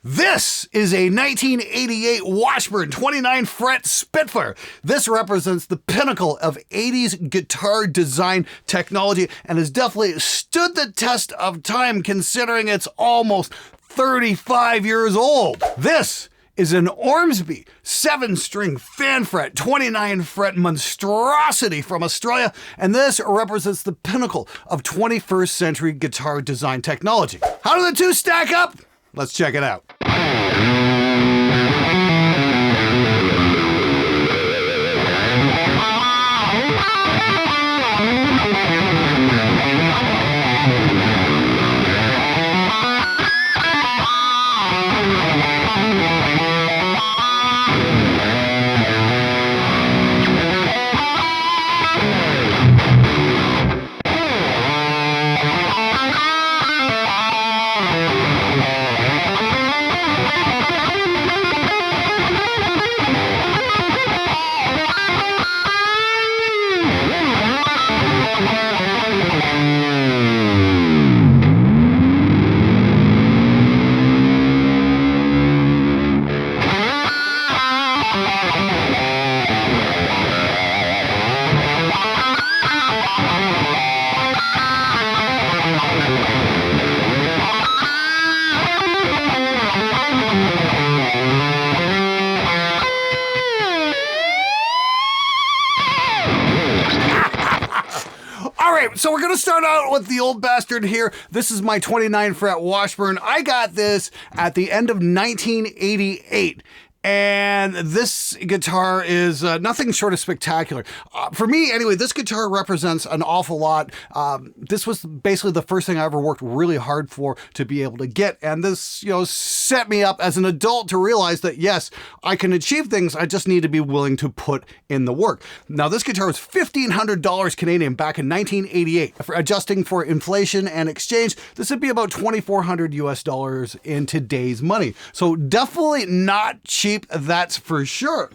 This is a 1988 Washburn 29 fret Spectre. This represents the pinnacle of 80s guitar design technology and has definitely stood the test of time considering it's almost 35 years old. This is an Ormsby 7-string fan fret 29 fret monstrosity from Australia, and this represents the pinnacle of 21st century guitar design technology. How do the two stack up? Let's check it out. So we're going to start out with the old bastard here. This is my 29 fret Washburn. I got this at the end of 1988. And this guitar is nothing short of spectacular. For me, anyway, this guitar represents an awful lot. This was basically the first thing I ever worked really hard for to be able to get. And this, set me up as an adult to realize that, yes, I can achieve things. I just need to be willing to put in the work. Now, this guitar was $1,500 Canadian back in 1988. For adjusting for inflation and exchange, this would be about $2,400 US in today's money. So definitely not cheap. That's for sure.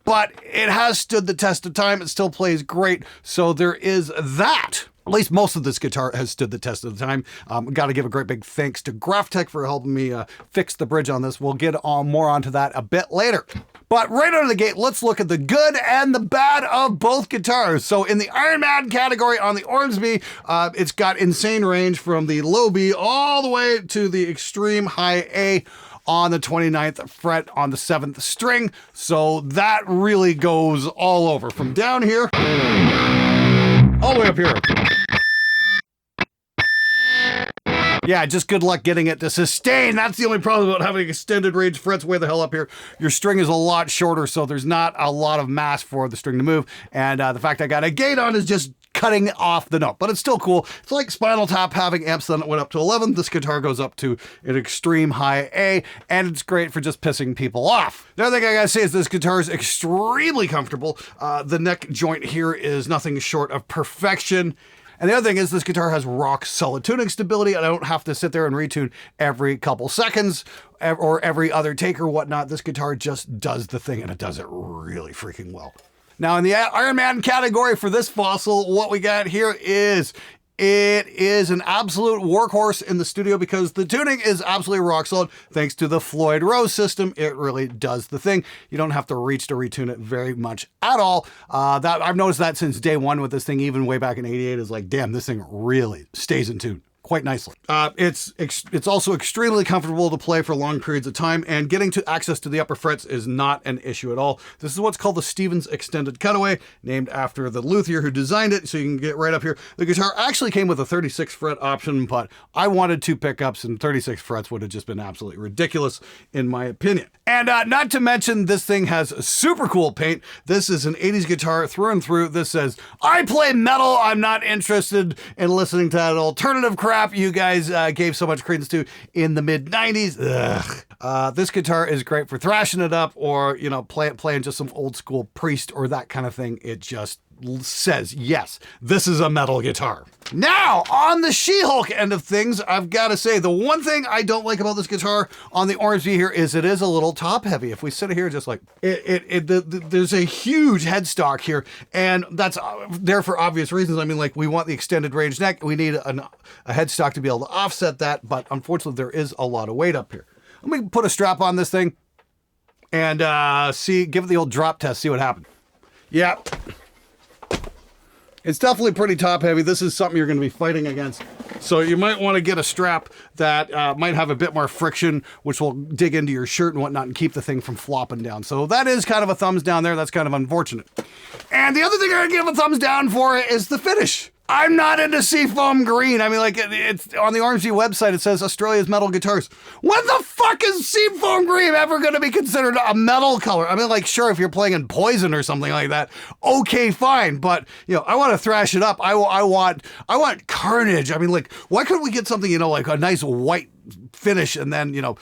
But it has stood the test of time. It still plays great. So there is that. At least most of this guitar has stood the test of the time. Got to give a great big thanks to Graphtech for helping me fix the bridge on this. We'll get more onto that a bit later. But right out of the gate, let's look at the good and the bad of both guitars. So in the Iron Man category on the Ormsby, it's got insane range from the low B all the way to the extreme high A on the 29th fret on the 7th string. So that really goes all over from down here all the way up here. Yeah, just good luck getting it to sustain. That's the only problem about having extended range frets way the hell up here. Your string is a lot shorter, so there's not a lot of mass for the string to move. And the fact I got a gate on is just cutting off the note, but it's still cool. It's like Spinal Tap having amps that went up to 11. This guitar goes up to an extreme high A, and it's great for just pissing people off. The other thing I gotta say is this guitar is extremely comfortable. The neck joint here is nothing short of perfection. And the other thing is this guitar has rock solid tuning stability, and I don't have to sit there and retune every couple seconds or every other take or whatnot. This guitar just does the thing, and it does it really freaking well. Now, in the Iron Man category for this fossil, what we got here is it is an absolute workhorse in the studio because the tuning is absolutely rock solid. Thanks to the Floyd Rose system, it really does the thing. You don't have to reach to retune it very much at all. I've noticed that since day one with this thing, even way back in '88, is like, damn, this thing really stays in tune quite nicely. It's also extremely comfortable to play for long periods of time, and getting to access to the upper frets is not an issue at all. This is what's called the Stevens Extended Cutaway, named after the luthier who designed it, so you can get right up here. The guitar actually came with a 36 fret option, but I wanted 2 pickups, and 36 frets would have just been absolutely ridiculous in my opinion. And not to mention, this thing has super cool paint. This is an 80s guitar through and through. This says, I play metal. I'm not interested in listening to that alternative crap you guys gave so much credence to in the mid 90s. This guitar is great for thrashing it up or, playing just some old school Priest or that kind of thing. It just says, yes, this is a metal guitar. Now, on the She-Hulk end of things, I've got to say, the one thing I don't like about this guitar on the Ormsby here is it is a little top heavy. If we sit here just like, there's a huge headstock here, and that's there for obvious reasons. I mean, like, we want the extended range neck. We need a headstock to be able to offset that, but unfortunately, there is a lot of weight up here. Let me put a strap on this thing and give it the old drop test, see what happens. Yeah. It's definitely pretty top heavy. This is something you're going to be fighting against. So you might want to get a strap that might have a bit more friction, which will dig into your shirt and whatnot and keep the thing from flopping down. So that is kind of a thumbs down there. That's kind of unfortunate. And the other thing I give a thumbs down for is the finish. I'm not into seafoam green. I mean, like, it's on the Ormsby website, it says Australia's metal guitars. When the fuck is seafoam green ever going to be considered a metal color? I mean, like, sure, if you're playing in Poison or something like that, okay, fine. But, you know, I want to thrash it up. I want carnage. I mean, like, why couldn't we get something, you know, like a nice white finish and then, you know,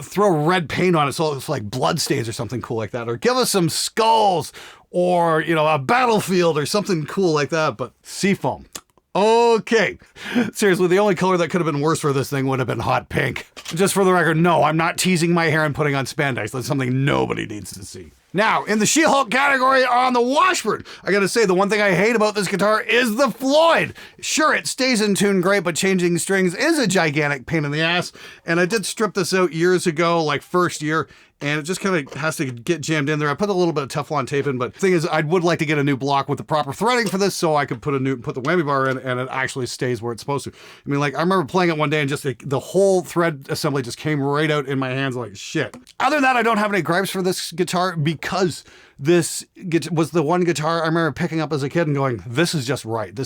throw red paint on it so it's like blood stains or something cool like that, or give us some skulls, or, you know, a battlefield or something cool like that. But seafoam, okay. Seriously, the only color that could have been worse for this thing would have been hot pink. Just for the record, no, I'm not teasing my hair and putting on spandex. That's something nobody needs to see. Now, in the She-Hulk category on the Washburn, I gotta say, the one thing I hate about this guitar is the Floyd. Sure, it stays in tune great, but changing strings is a gigantic pain in the ass. And I did strip this out years ago, like first year, and it just kind of has to get jammed in there. I put a little bit of Teflon tape in, but the thing is, I would like to get a new block with the proper threading for this so I could put the whammy bar in and it actually stays where it's supposed to. I mean, like, I remember playing it one day and just the whole thread assembly just came right out in my hands like shit. Other than that, I don't have any gripes for this guitar because this was the one guitar I remember picking up as a kid and going, this is just right.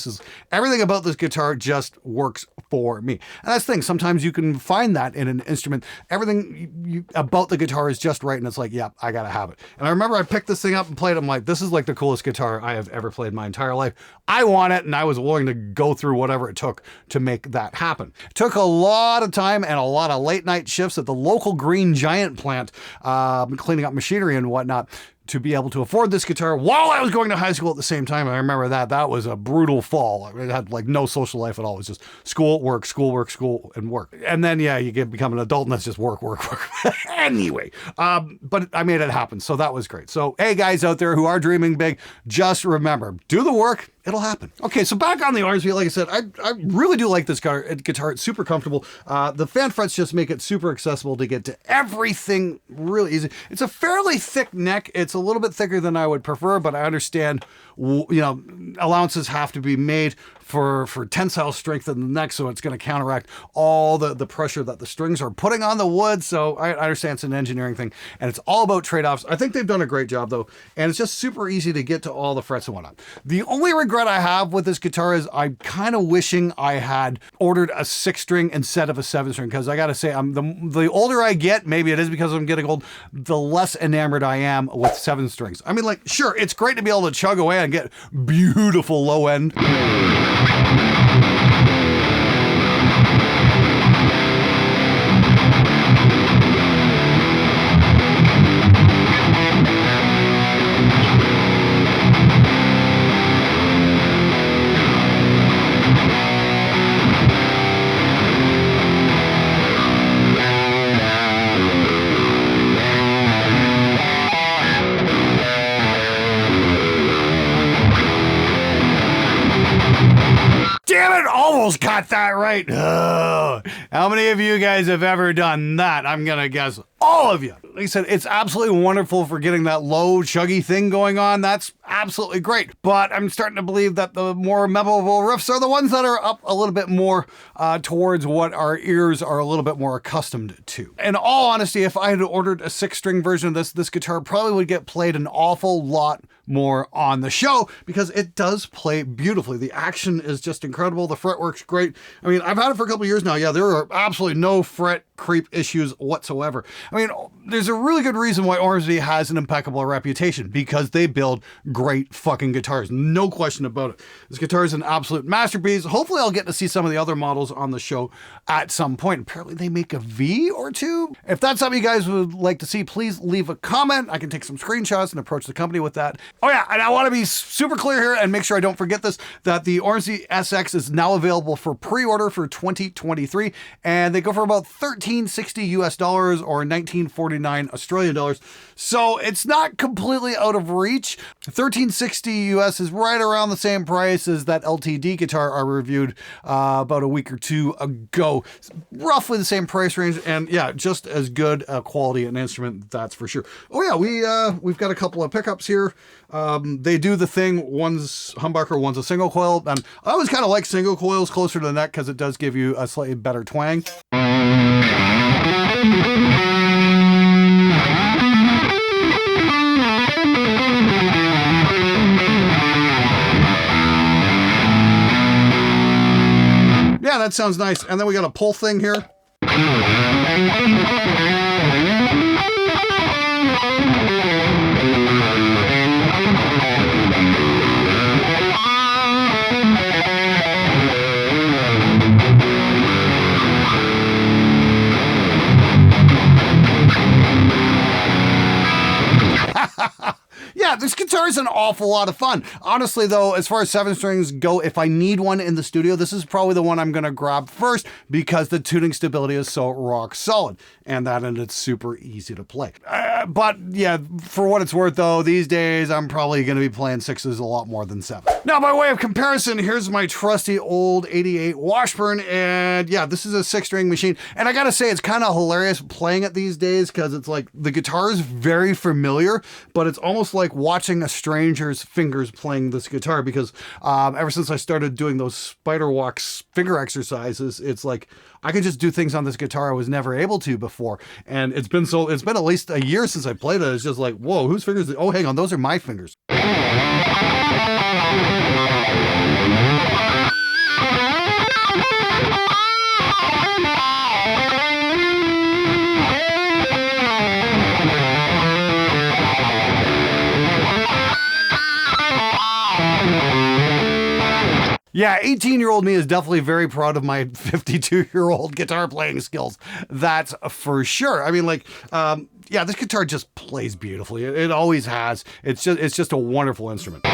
Everything about this guitar just works for me. And that's the thing. Sometimes you can find that in an instrument. Everything about the guitar is just right. And it's like, yeah, I got to have it. And I remember I picked this thing up and played it. I'm like, this is like the coolest guitar I have ever played in my entire life. I want it. And I was willing to go through whatever it took to make that happen. It took a lot of time and a lot of late night shifts at the local Green Giant plant, cleaning up machinery and whatnot, to be able to afford this guitar while I was going to high school at the same time. I remember that was a brutal fall. I had like no social life at all. It was just school, work, school, and work. And then, yeah, you become an adult and that's just work. Anyway, but I made it happen. So that was great. So, hey guys out there who are dreaming big, just remember, do the work. It'll happen. Okay, so back on the Ormsby, like I said, I really do like this guitar. It's super comfortable. The fan frets just make it super accessible to get to everything really easy. It's a fairly thick neck. It's a little bit thicker than I would prefer, but I understand, you know, allowances have to be made for tensile strength in the neck, so it's going to counteract all the pressure that the strings are putting on the wood. So I understand it's an engineering thing, and it's all about trade-offs. I think they've done a great job, though, and it's just super easy to get to all the frets and whatnot. The only regret I have with this guitar is I'm kind of wishing I had ordered a 6-string instead of a 7-string, because I got to say, the older I get, maybe it is because I'm getting old, the less enamored I am with 7 strings. I mean, like, sure, it's great to be able to chug away and get beautiful low end. Damn it, almost got that right. Ugh. How many of you guys have ever done that? I'm going to guess all of you. Like I said, it's absolutely wonderful for getting that low, chuggy thing going on. That's absolutely great. But I'm starting to believe that the more memorable riffs are the ones that are up a little bit more towards what our ears are a little bit more accustomed to. In all honesty, if I had ordered a 6-string version of this guitar probably would get played an awful lot more on the show because it does play beautifully. The action is just incredible. The fretwork's great. I mean, I've had it for a couple of years now. Yeah, there are absolutely no fret creep issues whatsoever. I mean, there's a really good reason why Ormsby has an impeccable reputation, because they build great fucking guitars. No question about it. This guitar is an absolute masterpiece. Hopefully I'll get to see some of the other models on the show at some point. Apparently they make a V or two. If that's something you guys would like to see, please leave a comment. I can take some screenshots and approach the company with that. Oh yeah, and I want to be super clear here and make sure I don't forget this, that the Ormsby SX is now available for pre-order for 2023, and they go for about $13 1360 US dollars or 1949 Australian dollars. So it's not completely out of reach. 1360 US is right around the same price as that LTD guitar I reviewed about a week or two ago. Roughly the same price range, and yeah, just as good a quality an instrument, that's for sure. Oh yeah, we've got a couple of pickups here. They do the thing, one's humbucker, one's a single coil, and I always kind of like single coils closer to the neck because it does give you a slightly better twang. Yeah, that sounds nice. And then we got a pull thing here. Yeah, this guitar is an awful lot of fun. Honestly, though, as far as 7 strings go, if I need one in the studio, this is probably the one I'm going to grab first because the tuning stability is so rock solid. And it's super easy to play. But yeah, for what it's worth, though, these days, I'm probably going to be playing 6s a lot more than 7. Now, by way of comparison, here's my trusty old 88 Washburn. And yeah, this is a 6-string machine. And I got to say, it's kind of hilarious playing it these days because it's like the guitar is very familiar, but it's almost like watching a stranger's fingers playing this guitar because ever since I started doing those spider walks finger exercises, it's like I could just do things on this guitar I was never able to before. And it's been at least a year since I played it. It's just like, whoa, whose fingers? Oh, hang on, those are my fingers. Yeah, 18-year-old me is definitely very proud of my 52-year-old guitar playing skills. That's for sure. I mean, like, yeah, this guitar just plays beautifully. It always has. It's just a wonderful instrument.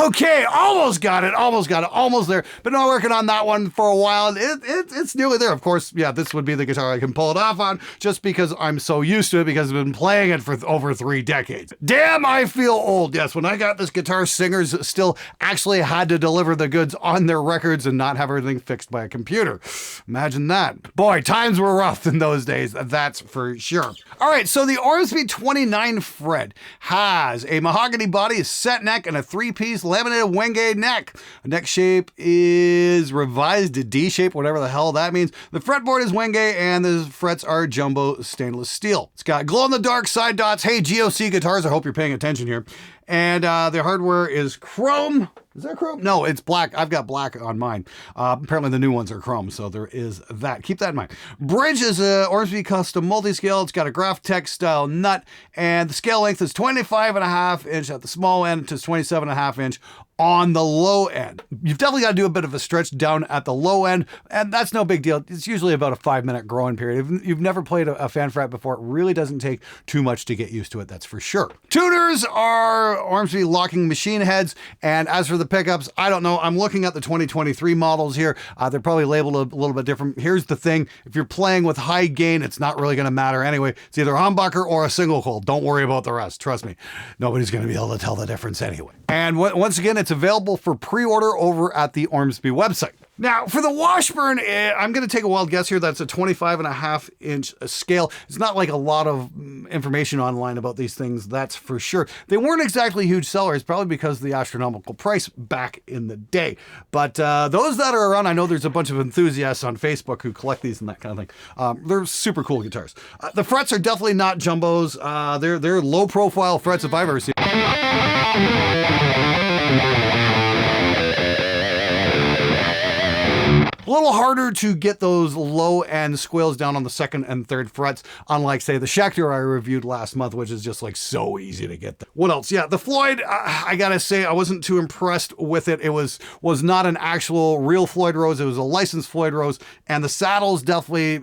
Okay, almost got it, almost there. Been working on that one for a while. It's nearly there. Of course, yeah, this would be the guitar I can pull it off on just because I'm so used to it because I've been playing it for over 3 decades. Damn, I feel old. Yes, when I got this guitar, singers still actually had to deliver the goods on their records and not have everything fixed by a computer. Imagine that. Boy, times were rough in those days, that's for sure. All right, so the Ormsby 29 Fred has a mahogany body, a set neck, and a 3-piece laminated Wenge neck. The neck shape is revised to D shape, whatever the hell that means. The fretboard is Wenge and the frets are jumbo stainless steel. It's got glow-in-the-dark side dots. Hey, GOC guitars, I hope you're paying attention here. And the hardware is chrome. Is that chrome? No, it's black. I've got black on mine. Apparently the new ones are chrome, so there is that. Keep that in mind. Bridge is a Ormsby custom multi-scale. It's got a Graph-Tech style nut, and the scale length is 25.5 inch at the small end to 27.5 inch on the low end. You've definitely got to do a bit of a stretch down at the low end, and that's no big deal. It's usually about a 5-minute growing period. If you've never played a fan fret before, it really doesn't take too much to get used to it, that's for sure. Tuners are Ormsby locking machine heads, and as for the pickups, I don't know. I'm looking at the 2023 models here. They're probably labeled a little bit different. Here's the thing. If you're playing with high gain, it's not really going to matter anyway. It's either a humbucker or a single coil. Don't worry about the rest. Trust me. Nobody's going to be able to tell the difference anyway. And once again, it's available for pre-order over at the Ormsby website. Now, for the Washburn, I'm going to take a wild guess here. That's a 25.5 inch scale. It's not like a lot of information online about these things, that's for sure. They weren't exactly huge sellers, probably because of the astronomical price back in the day. But those that are around, I know there's a bunch of enthusiasts on Facebook who collect these and that kind of thing. They're super cool guitars. The frets are definitely not jumbos. They're low profile frets if I've ever seen. A little harder to get those low end squeals down on the second and third frets, unlike say the Spectre I reviewed last month, which is just like so easy to get. What else? Yeah, the Floyd, I gotta say, I wasn't too impressed with it. It was not an actual real Floyd Rose. It was a licensed Floyd Rose, and the saddles definitely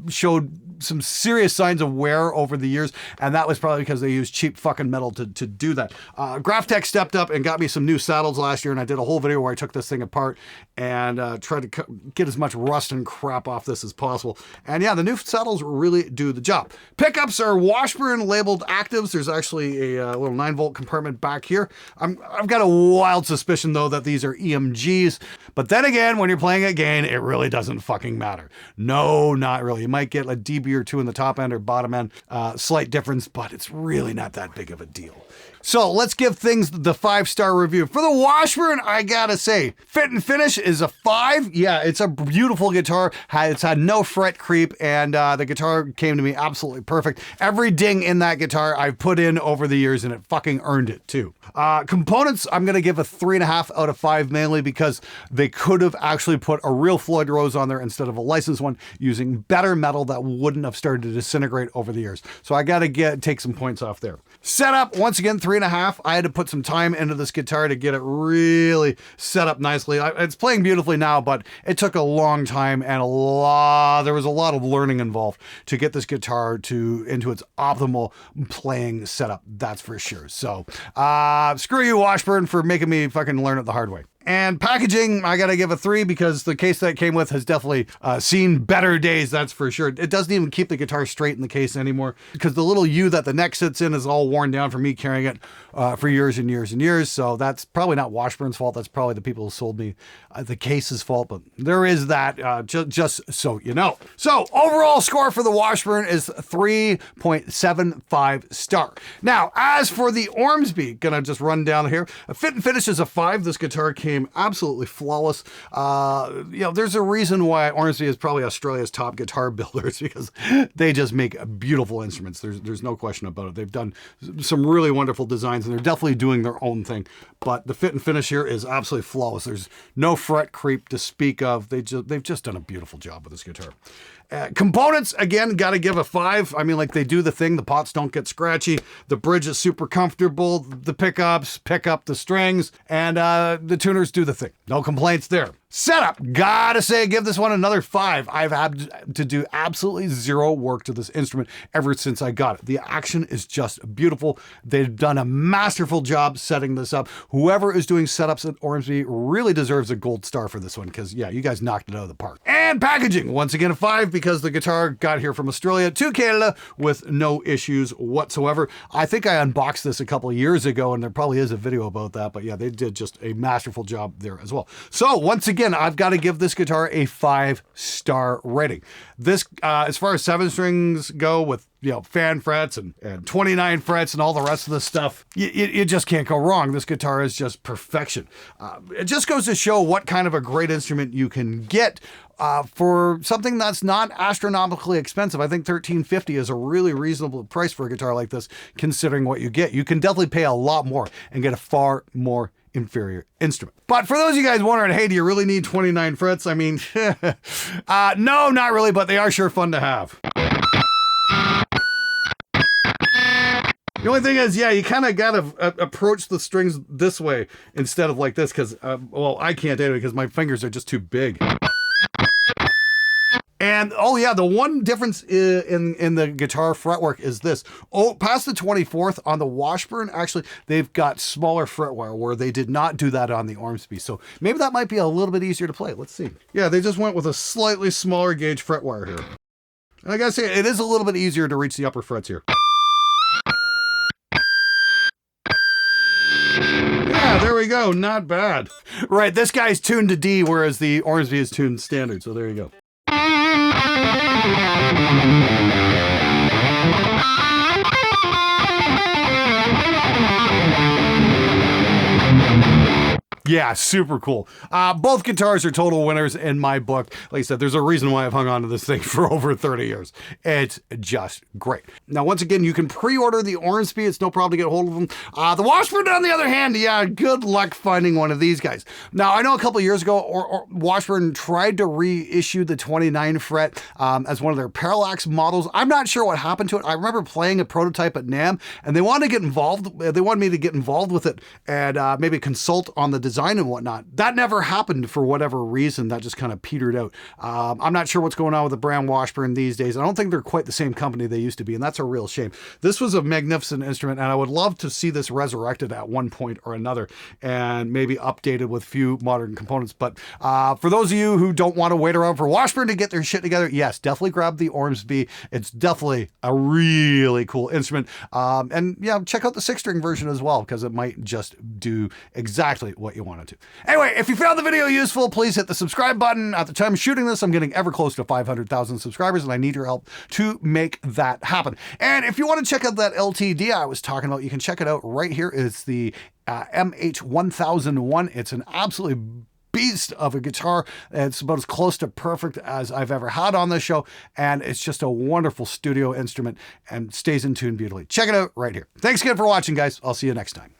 showed some serious signs of wear over the years, and that was probably because they used cheap fucking metal to do that. Graphtec stepped up and got me some new saddles last year, and I did a whole video where I took this thing apart and tried to get as much rust and crap off this as possible. And yeah, the new saddles really do the job. Pickups are Washburn labeled actives. There's actually a little 9-volt compartment back here. I've got a wild suspicion though that these are EMGs, but then again, when you're playing a gain, it really doesn't fucking matter. No, not really. You might get a dB or two in the top end or bottom end, slight difference, but it's really not that big of a deal. So let's give things the 5-star review. For the Washburn, I gotta say, fit and finish is a 5. Yeah, it's a beautiful guitar. It's had no fret creep, and the guitar came to me absolutely perfect. Every ding in that guitar I've put in over the years, and it fucking earned it too. Components, I'm gonna give a 3.5 out of 5, mainly because they could have actually put a real Floyd Rose on there instead of a licensed one using better metal that wouldn't have started to disintegrate over the years. So I gotta take some points off there. Setup, once again, 3.5. I had to put some time into this guitar to get it really set up nicely. It's playing beautifully now, but it took a long time and there was a lot of learning involved to get this guitar into its optimal playing setup. That's for sure. So, screw you, Washburn, for making me fucking learn it the hard way. And packaging, I gotta give a 3 because the case that it came with has definitely seen better days, that's for sure. It doesn't even keep the guitar straight in the case anymore because the little U that the neck sits in is all worn down from me carrying it for years and years and years. So that's probably not Washburn's fault. That's probably the people who sold me the case's fault, but there is that, just so you know. So overall score for the Washburn is 3.75 star. Now, as for the Ormsby, gonna just run down here. A fit and finish is a 5. This guitar came absolutely flawless. There's a reason why Ormsby is probably Australia's top guitar builders because they just make beautiful instruments. There's no question about it. They've done some really wonderful designs and they're definitely doing their own thing. But the fit and finish here is absolutely flawless. There's no fret creep to speak of. They've just done a beautiful job with this guitar. Components, again, got to give a 5. I mean, like, they do the thing. The pots don't get scratchy. The bridge is super comfortable. The pickups pick up the strings, and the tuners do the thing. No complaints there. Setup, gotta say, give this one another 5. I've had to do absolutely zero work to this instrument ever since I got it. The action is just beautiful. They've done a masterful job setting this up. Whoever is doing setups at Ormsby really deserves a gold star for this one because, yeah, you guys knocked it out of the park. And packaging, once again, a 5 because the guitar got here from Australia to Canada with no issues whatsoever. I think I unboxed this a couple of years ago, and there probably is a video about that, but yeah, they did just a masterful job there as well. So once again, I've got to give this guitar a 5-star rating. This, as far as 7 strings go with, fan frets and 29 frets and all the rest of the stuff, you just can't go wrong. This guitar is just perfection. It just goes to show what kind of a great instrument you can get for something that's not astronomically expensive. I think $13.50 is a really reasonable price for a guitar like this, considering what you get. You can definitely pay a lot more and get a far more inferior instrument. But for those of you guys wondering, hey, do you really need 29 frets? I mean, no, not really, but they are sure fun to have. The only thing is, yeah, you kind of got to approach the strings this way instead of like this because, I can't anyway because my fingers are just too big. And, oh yeah, the one difference in the guitar fretwork is this. Oh, past the 24th on the Washburn, actually, they've got smaller fretwire where they did not do that on the Ormsby. So maybe that might be a little bit easier to play. Let's see. Yeah, they just went with a slightly smaller gauge fretwire here. And I gotta say, it is a little bit easier to reach the upper frets here. Yeah, there we go. Not bad. Right, this guy's tuned to D, whereas the Ormsby is tuned standard. So there you go. Yeah, super cool. Both guitars are total winners in my book. Like I said, there's a reason why I've hung on to this thing for over 30 years. It's just great. Now, once again, you can pre-order the Ormsby. It's no problem to get a hold of them. The Washburn, on the other hand, yeah, good luck finding one of these guys. Now, I know a couple of years ago, Washburn tried to reissue the 29 fret as one of their parallax models. I'm not sure what happened to it. I remember playing a prototype at NAMM, and they wanted to get involved. They wanted me to get involved with it and maybe consult on the design and whatnot. That never happened for whatever reason. That just kind of petered out. I'm not sure what's going on with the brand Washburn these days. I don't think they're quite the same company they used to be, and that's a real shame. This was a magnificent instrument, and I would love to see this resurrected at one point or another and maybe updated with few modern components. But for those of you who don't want to wait around for Washburn to get their shit together, yes, definitely grab the Ormsby. It's definitely a really cool instrument. And yeah, check out the 6-string version as well, because it might just do exactly what you want it to. Anyway, if you found the video useful, please hit the subscribe button. At the time of shooting this, I'm getting ever close to 500,000 subscribers, and I need your help to make that happen. And if you want to check out that LTD I was talking about, you can check it out right here. It's the MH1001. It's an absolutely beast of a guitar. It's about as close to perfect as I've ever had on this show, and it's just a wonderful studio instrument and stays in tune beautifully. Check it out right here. Thanks again for watching, guys. I'll see you next time.